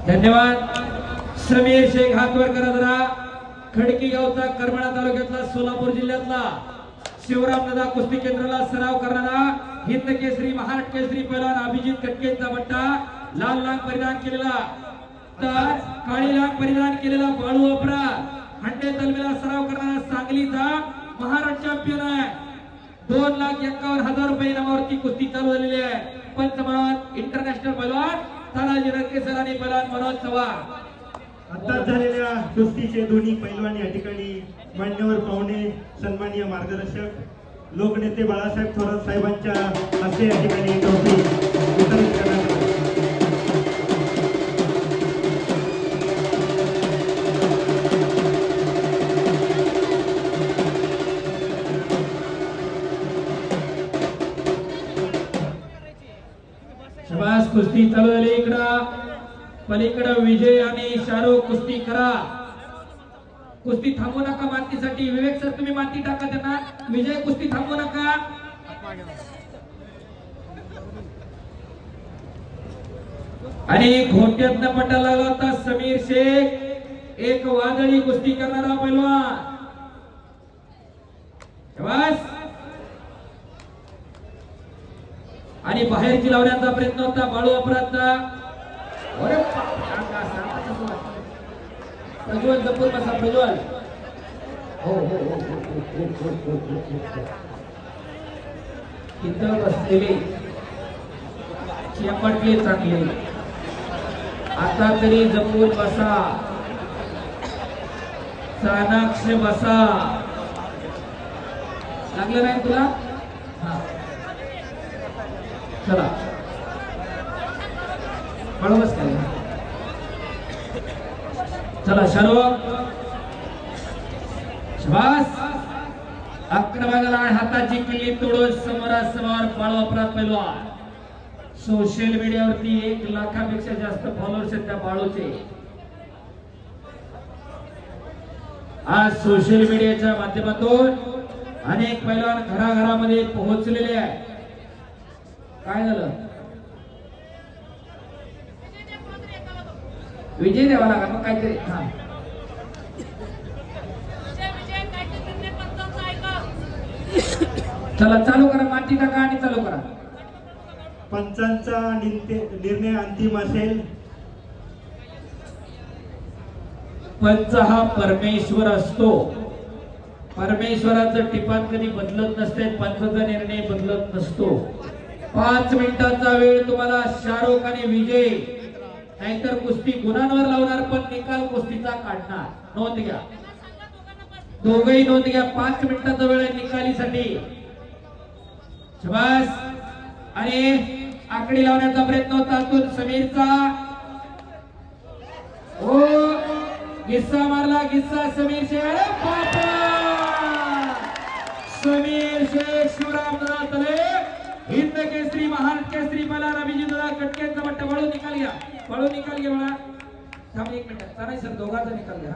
धन्यवाद समीर शेख हातवर करा जरा। खडकी गावचा करमाळा तालुक्यातला सोलापूर जिल्ह्यातला शिवरामदादा कुस्ती केंद्राला सराव करणारा हिंद केसरी महाराष्ट्र केसरी पैलवान अभिजित कटकेंचा बट्टा लाल लांग परिधान केलेला तर काळी लांग परिधान केलेला बाळू अपरा हंडे तलवेला सराव करणारा सांगलीचा महाराष्ट्र चॅम्पियन आहे। 2,51,000 रुपये इनामावरती कुस्ती चालू झालेली आहे। पंचमहाल इंटरनॅशनल पैलवान तानाजी रंगेसर आणि पैलवान मनोज चव्हाण। आता झालेल्या कुस्तीचे दोन्ही पैलवान या ठिकाणी मान्यवर पाहुणे सन्माननीय मार्गदर्शक लोकनेते बाळासाहेब थोरात साहेबांच्या हस्ते या ठिकाणी ट्रॉफी वितरित करण्यात आली। शाबास कुस्ती चालू झाली। इकडं पलीकडे विजय आणि शाहरुख कुस्ती करा। कुस्ती थांबू नका मातीसाठी। विवेक सर तुम्ही माती टाका त्यांना। विजय कुस्ती थांबू नका। आणि घोट्यातनं पट्टा लागला होता समीर शेख एक वादळी कुस्ती करणारा पैलवान। शाबास आणि बाहेरची लावण्याचा प्रयत्न होता बाळू अपराधचा। प्रज्वल जपून बसा प्रज्वल। हो हो हो तिथं बसलेले चिपटले चांगले आता तरी जपून बसा चाणाक्ष बसा। लागलं नाही तुला? चला बस चला शाहरुख शाबास। अक्रमाला हाताची किल्ली तोडून समोरासमोर बाळू अपराध पैलवान। सोशल मीडियावरती 1 लाखापेक्षा जास्त फॉलोअर्स आहेत त्या बाळूचे। आज सोशल मीडियाच्या माध्यमातून अनेक पैलवान घराघरामध्ये पोहोचलेले आहेत। काय झालं? विजय द्यावा लागा मग काहीतरी। चला चालू करा माती टाका आणि चालू करा। पंचांचा निर्णय अंतिम असेल। पंच हा परमेश्वर असतो। परमेश्वराचं टिपात कधी बदलत नसते। पंचाचा निर्णय बदलत नसतो। 5 मिनिटांचा वेळ तुम्हाला शाहरुख आणि विजय नाहीतर कुस्ती गुणांवर लावणार पण निकाल कुस्तीचा काढणार। नोंद घ्या दोघेही नोंद घ्या। 5 मिनिटाचा वेळ आहे निकालीसाठी। शाबास आणि आकडी लावण्याचा प्रयत्न होता अतुल समीरचा। हो गिस्सा मारला गिस्सा समीर शेख। समीर शेख शिवरामदादा तले हिंद केसरी महाराष्ट्र केसरी पैलवान अभिजितदादा कटकेंचा बट्टा। बळू निकाल घ्या बळा। थांब 1 मिनिट। नाही सर दोघांचा निकाल घ्या।